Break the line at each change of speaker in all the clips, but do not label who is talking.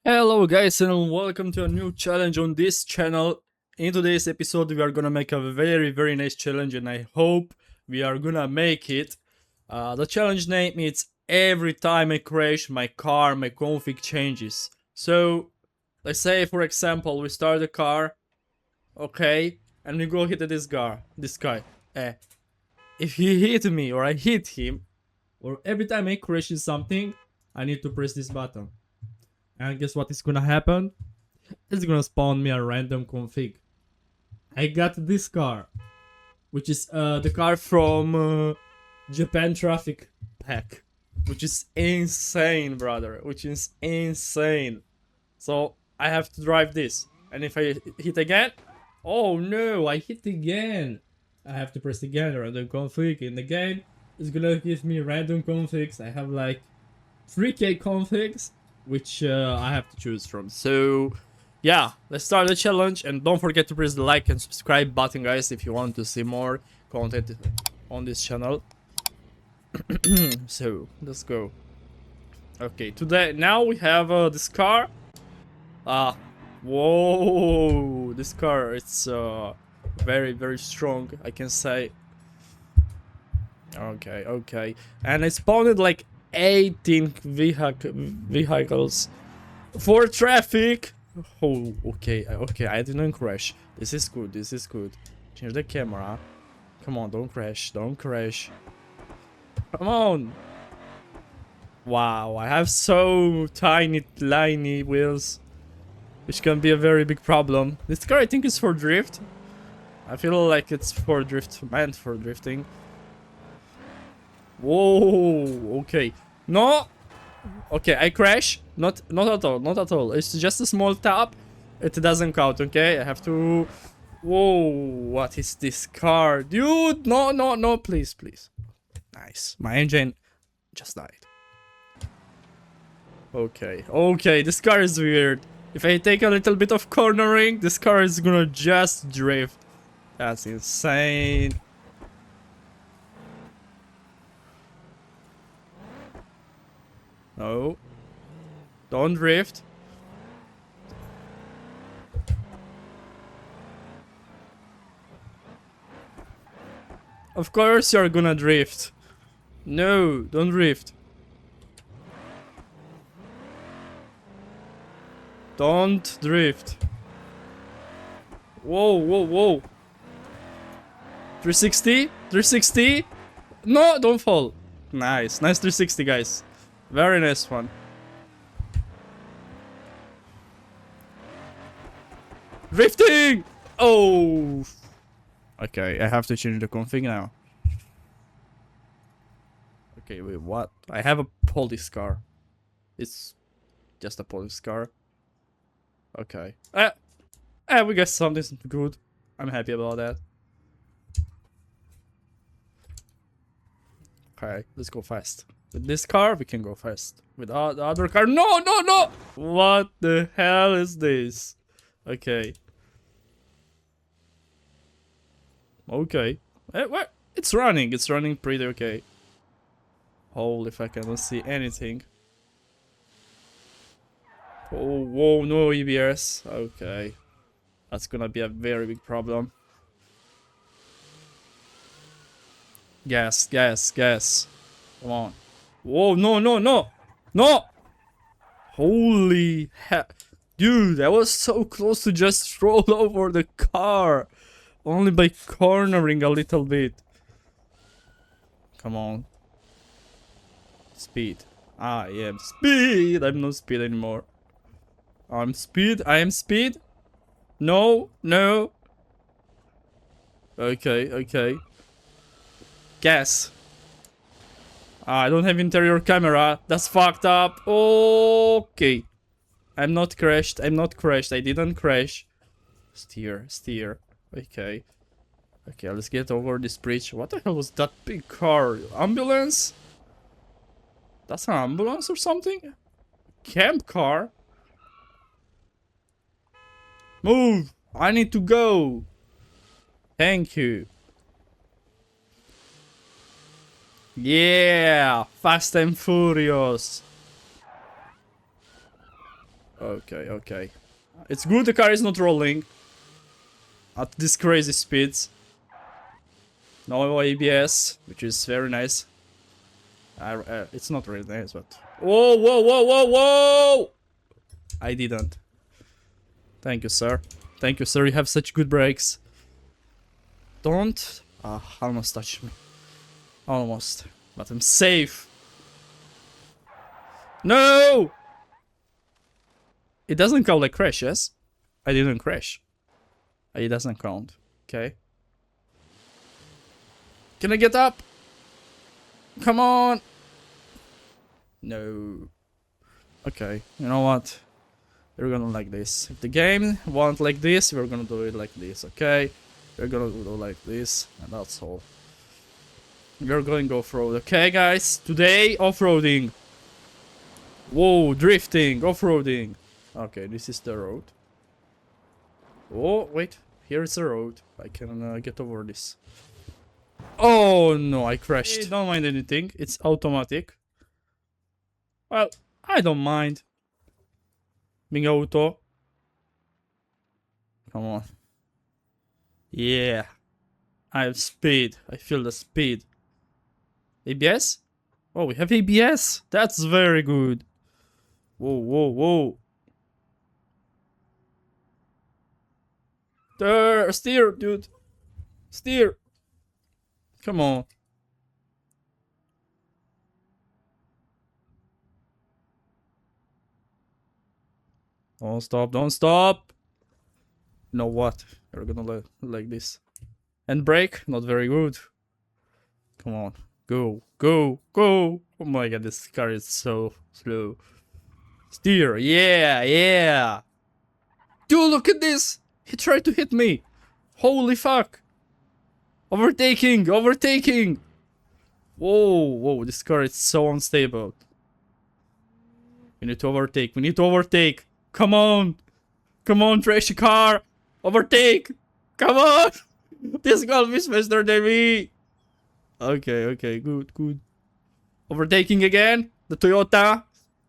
Hello guys and welcome to a new challenge on this channel. In today's episode we are gonna make a very nice challenge and I hope we are gonna make it. The challenge name is Every Time I Crash My Car My Config Changes. So let's say for example we start the car, okay, and we go hit this guy. If he hit me or I hit him, or every time I crash in something, I need to press this button. And guess what is gonna happen? It's gonna spawn me a random config. I got this car, which is the car from Japan Traffic Pack, which is insane, brother. Which is insane. So I have to drive this, and if I hit again, oh no, I hit again. I have to press again random config, and again it's gonna give me random configs. I have like 3k configs, which I have to choose from. So yeah, let's start the challenge, and don't forget to press the like and subscribe button, guys, if you want to see more content on this channel. So let's go. Okay, today now we have this car. Ah, whoa, this car, it's very strong, I can say. Okay, and I spawned like 18 vehicles for traffic. Oh, okay, I didn't crash. This is good. Change the camera. Come on, don't crash. Come on. Wow, I have so tiny wheels, which can be a very big problem. This car I think is for drift. I feel like it's meant for drifting. Whoa, okay. No. Okay, I crash. Not at all. It's just a small tap. It doesn't count, okay? I have to... Whoa, what is this car? Dude, no, please. Nice. My engine just died. Okay, this car is weird. If I take a little bit of cornering, this car is gonna just drift. That's insane. No. Don't drift. Of course you're gonna drift. No, don't drift. Don't drift. Whoa. 360? 360? No, don't fall. Nice 360, guys. Very nice one. Drifting! Oh. Okay, I have to change the config now. Okay, wait, what? I have a police car. It's just a police car. Okay. We got something good. I'm happy about that. Okay, let's go fast. With this car, we can go fast. With the other car, no! What the hell is this? Okay. Okay. What? It's running pretty okay. Holy if I cannot see anything. Oh, whoa, no EBS. Okay. That's gonna be a very big problem. Gas. Come on. Whoa, no! Holy hell. Dude, I was so close to just roll over the car. Only by cornering a little bit. Come on. Speed. I am speed. I'm no speed anymore. I am speed. No. Okay. Gas. I don't have interior camera. That's fucked up. Okay. I'm not crashed. I didn't crash. Steer. Okay, let's get over this bridge. What the hell was that big car? Ambulance? That's an ambulance or something? Camp car? Move! I need to go! Thank you. Yeah! Fast and Furious! Okay, okay. It's good the car is not rolling at these crazy speeds. No ABS, which is very nice. It's not really nice, but... Whoa, whoa, whoa, whoa, whoa! I didn't. Thank you, sir. Thank you, sir. You have such good brakes. Don't... Ah, almost touched me. Almost. But I'm safe. No! It doesn't count like crash, yes? I didn't crash. It doesn't count. Okay. Can I get up? Come on! No. Okay, you know what? We're gonna like this. If the game won't like this, we're gonna do it like this, okay? We're gonna do it like this, and that's all. We're going off-road, okay guys? Today, off-roading. Whoa, drifting, off-roading. Okay, this is the road. Oh, wait. Here is the road. I can get over this. Oh no, I crashed. Hey, don't mind anything. It's automatic. Well, I don't mind. Being auto. Come on. Yeah. I have speed. I feel the speed. ABS? Oh, we have ABS. That's very good. Whoa, whoa, whoa. There, steer, dude. Steer. Come on. Don't stop, don't stop. You know what? We're gonna like this. And brake, not very good. Come on. Go, go, go. Oh my god, this car is so slow. Steer, yeah, yeah. Dude, look at this. He tried to hit me. Holy fuck. Overtaking, overtaking. Whoa, whoa, this car is so unstable. We need to overtake, we need to overtake. Come on. Come on, trashy car. Overtake. Come on. This golf is faster than me. Okay, okay, good, good. Overtaking again. The Toyota.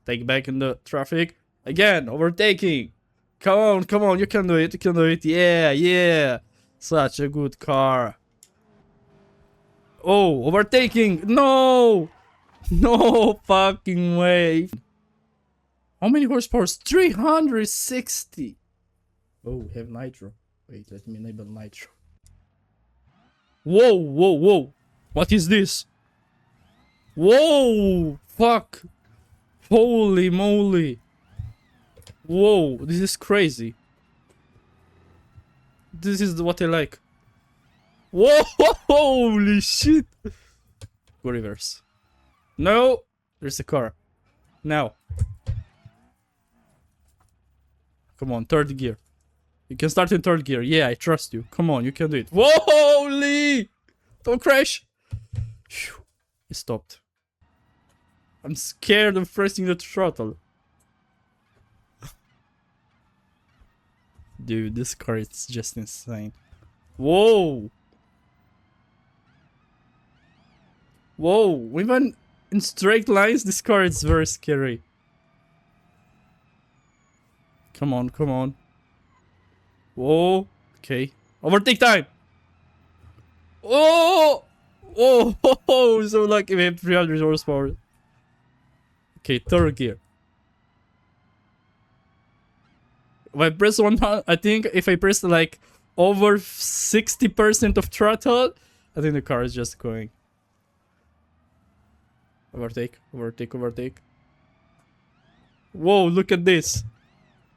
Take back in the traffic. Again, overtaking. Come on, you can do it, you can do it. Yeah, yeah. Such a good car. Oh, overtaking. No. No fucking way. How many horsepower? 360. Oh, we have nitro. Wait, let me enable nitro. Whoa, whoa, whoa. What is this? Whoa, fuck. Holy moly. Whoa, this is crazy. This is what I like. Whoa, holy shit. Go reverse. No, there's a car. Now. Come on, third gear. You can start in third gear. Yeah, I trust you. Come on, you can do it. Whoa, holy. Don't crash. Phew. It stopped. I'm scared of pressing the throttle. Dude, this car is just insane. Whoa! Whoa! Even in straight lines, this car is very scary. Come on, come on. Whoa! Okay. Overtake time! Oh! Oh! So lucky we have 300 horsepower. Okay, third gear. If I press 100, I think if I press like over 60% of throttle, I think the car is just going. Overtake, overtake, overtake. Whoa, look at this.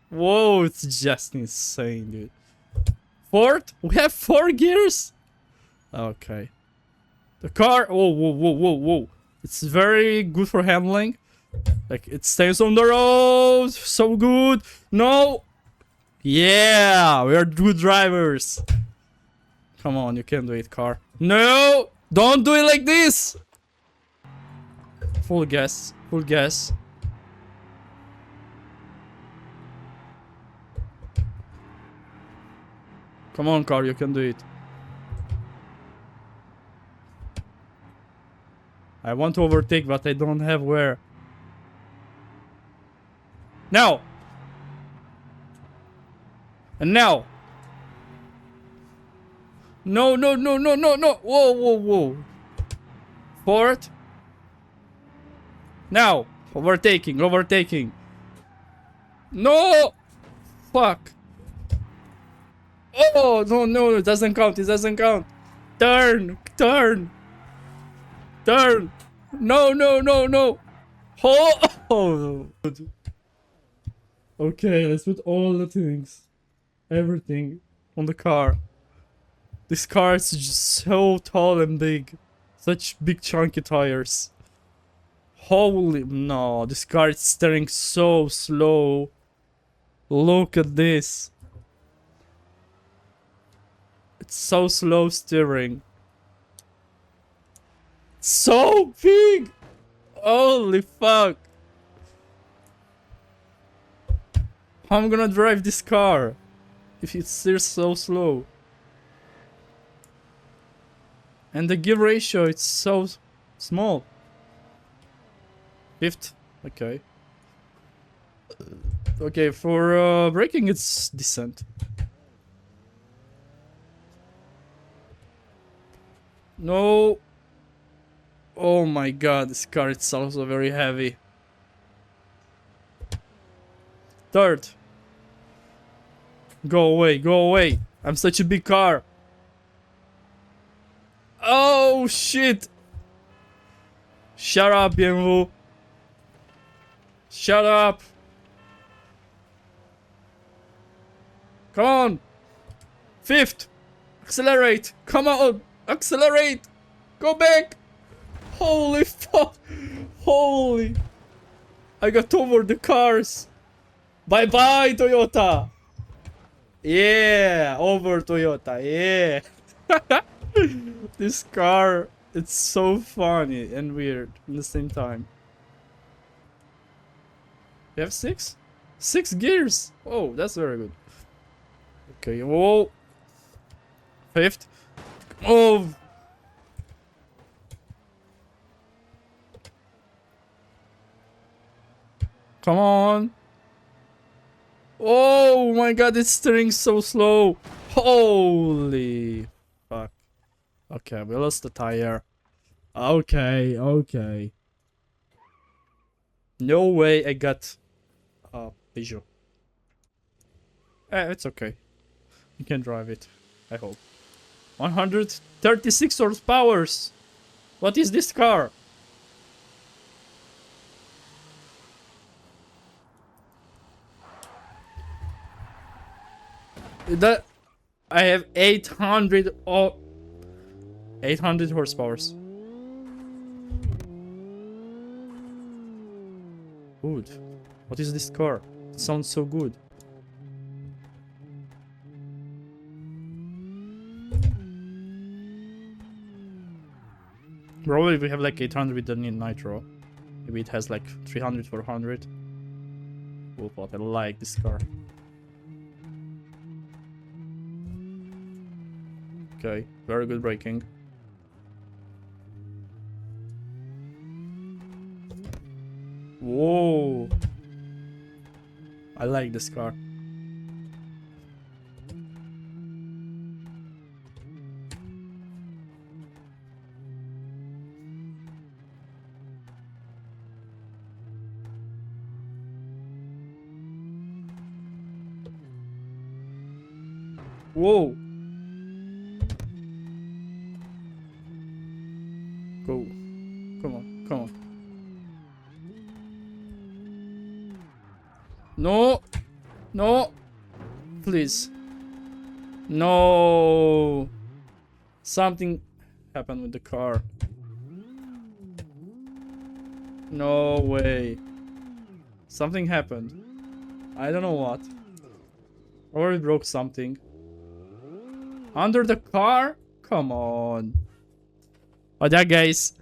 Whoa, it's just insane, dude. Fourth? We have 4 gears? Okay. The car, whoa, whoa, whoa, whoa, whoa. It's very good for handling. Like, it stays on the road. So good. No. Yeah, we are good drivers. Come on, you can do it, car. No, don't do it like this. Full gas, full gas. Come on, car, you can do it. I want to overtake, but I don't have where. Now. And now. No, no, no, no, no, no. Whoa, whoa, whoa. Forward. Now. Overtaking, overtaking. No. Fuck. Oh, no, no, it doesn't count, it doesn't count. Turn, turn, turn. No, no, no, no. Oh. Okay, let's put all the things, everything on the car. This car is just so tall and big. Such big chunky tires. Holy, no, this car is steering so slow. Look at this. It's so slow steering. So big! Holy fuck! How am I gonna drive this car if it steers so slow? And the gear ratio, it's so small. Fifth, okay. Okay, for braking it's decent. No. Oh my god, this car is also very heavy. Third. Go away, go away. I'm such a big car. Oh shit. Shut up, BMW. Shut up. Come on. Fifth. Accelerate. Come on. Accelerate. Go back. Holy fuck. Holy. I got over the cars. Bye bye, Toyota. Yeah. Over Toyota. Yeah. This car, it's so funny and weird at the same time. You have six? 6 gears. Oh, that's very good. Okay, whoa. Fifth. Oh. Come on. Oh my god, it's steering so slow. Holy fuck. Okay, we lost the tire. Okay, okay. No way I got Peugeot. It's okay. You can drive it, I hope. 136 horsepower. What is this car? That I have 800 or 800 horsepower. Good. What is this car? It sounds so good. Probably we have like 800 with the nitro. Maybe it has like 300, 400. Oh, but I like this car. Okay, very good braking. Whoa! I like this car. Whoa! Go. Come on, come on. No! No! Please. No! Something happened with the car. No way. Something happened. I don't know what. Or it broke something. Under the car? Come on. But yeah, guys.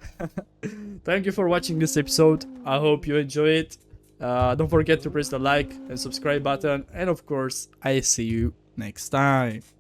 Thank you for watching this episode. I hope you enjoy it. Don't forget to press the like and subscribe button. And of course, I see you next time.